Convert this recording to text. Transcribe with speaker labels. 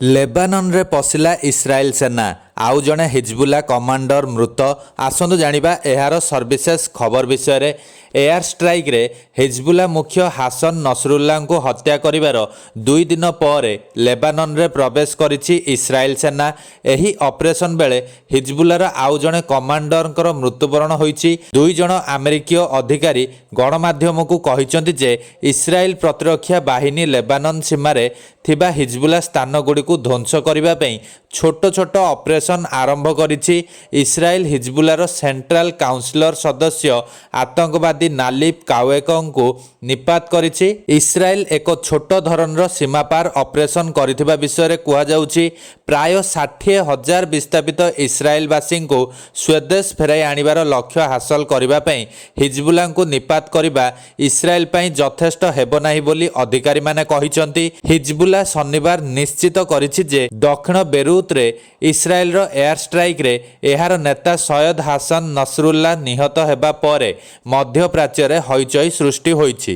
Speaker 1: ଲେବାନନରେ ପଶିଲା ଇସ୍ରାଏଲ ସେନା। ଆଉ ଜଣେ ହିଜବୁଲା କମାଣ୍ଡର ମୃତ। ଆସନ୍ତୁ ଜାଣିବା ଏହାର ସର୍ବିଶେଷ ଖବର ବିଷୟରେ। ଏୟାର ଷ୍ଟ୍ରାଇକ୍ରେ ହିଜବୁଲା ମୁଖ୍ୟ ହାସନ ନସରୁଲ୍ଲାଙ୍କୁ ହତ୍ୟା କରିବାର 2 ଦିନ ପରେ ଲେବାନନରେ ପ୍ରବେଶ କରିଛି ଇସ୍ରାଏଲ ସେନା। ଏହି ଅପରେସନ ବେଳେ ହିଜବୁଲାର ଆଉ ଜଣେ କମାଣ୍ଡରଙ୍କର ମୃତ୍ୟୁବରଣ ହୋଇଛି। 2 ଜଣ ଆମେରିକୀୟ ଅଧିକାରୀ ଗଣମାଧ୍ୟମକୁ କହିଛନ୍ତି ଯେ ଇସ୍ରାଏଲ ପ୍ରତିରକ୍ଷା ବାହିନୀ ଲେବାନନ ସୀମାରେ ଥିବା ହିଜବୁଲା ସ୍ଥାନଗୁଡ଼ିକୁ ଧ୍ୱଂସ କରିବା ପାଇଁ ଛୋଟ ଛୋଟ ଅପରେସନ ଆରମ୍ଭ କରିଛି। ଇସ୍ରାଏଲ ହିଜବୁଲାର ସେଣ୍ଟ୍ରାଲ କାଉନସିଲର ସଦସ୍ୟ ଆତଙ୍କବାଦୀ ନାଲିଫ କାୱେକଙ୍କୁ ନିପାତ କରିଛି। ଇସ୍ରାଏଲ ଏକ ଛୋଟ ଧରଣର ସୀମାପାର ଅପରେସନ କରିଥିବା ବିଷୟରେ କୁହାଯାଉଛି। ପ୍ରାୟ 60,000 ବିସ୍ଥାପିତ ଇସ୍ରାଏଲବାସୀଙ୍କୁ ସ୍ୱଦେଶ ଫେରାଇ ଆଣିବାର ଲକ୍ଷ୍ୟ ହାସଲ କରିବା ପାଇଁ ହିଜବୁଲାଙ୍କୁ ନିପାତ କରିବା ଇସ୍ରାଏଲ ପାଇଁ ଯଥେଷ୍ଟ ହେବ ନାହିଁ ବୋଲି ଅଧିକାରୀମାନେ କହିଛନ୍ତି। ହିଜବୁଲା ଶନିବାର ନିଶ୍ଚିତ କରିଛି ଯେ ଦକ୍ଷିଣ ବେରୁତରେ ଇସ୍ରାଏଲର ଏୟାର ଷ୍ଟ୍ରାଇକ୍ରେ ଏହାର ନେତା ସୟଦ ହାସନ ନସରୁଲ୍ଲା ନିହତ ହେବା ପରେ ମଧ୍ୟପ୍ରାଚ୍ୟରେ ହଇଚଇ ସୃଷ୍ଟି ହୋଇଛି।